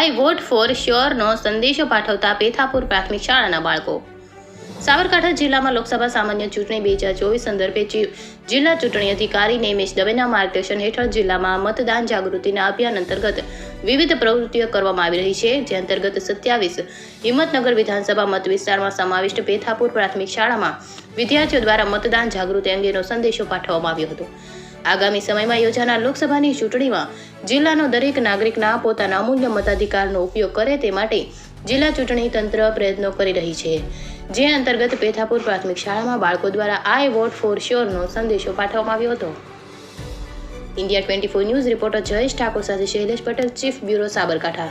I vote for શ્યોરનો સંદેશો પાઠવતા પેથાપુર પ્રાથમિક શાળાના બાળકો. સાબરકાંઠા જિલ્લામાં લોકસભા સામાન્ય ચૂંટણી 2024 સંદર્ભે જિલ્લા ચૂંટણી અધિકારી નેમિશ દવેના માર્ગદર્શન હેઠળ જિલ્લામાં મતદાન જાગૃતિના અભિયાન અંતર્ગત વિવિધ પ્રવૃત્તિઓ કરવામાં આવી રહી છે. જે અંતર્ગત 27 હિંમતનગર વિધાનસભા મત વિસ્તારમાં સમાવિષ્ટ પેથાપુર પ્રાથમિક શાળામાં વિદ્યાર્થીઓ દ્વારા મતદાન જાગૃતિ અંગેનો સંદેશો પાઠવવામાં આવ્યો હતો. આગામી સમયમાં યોજાનાર લોકસભાની ચૂંટણીમાં જિલ્લાનો દરેક નાગરિકના પોતાના અમૂલ્ય મતાધિકારનો ઉપયોગ કરે તે માટે જિલ્લા ચૂંટણી તંત્ર પ્રયત્નો કરી રહી છે. જે અંતર્ગત પેથાપુર પ્રાથમિક શાળામાં બાળકો દ્વારા આઈ વોટ ફોર શ્યોરનો સંદેશો પાઠવવામાં આવ્યો હતો. India 24 news reporter Jayesh Thakor સાથે શૈલેષ પટેલ, ચીફ બ્યુરો, સાબરકાંઠા.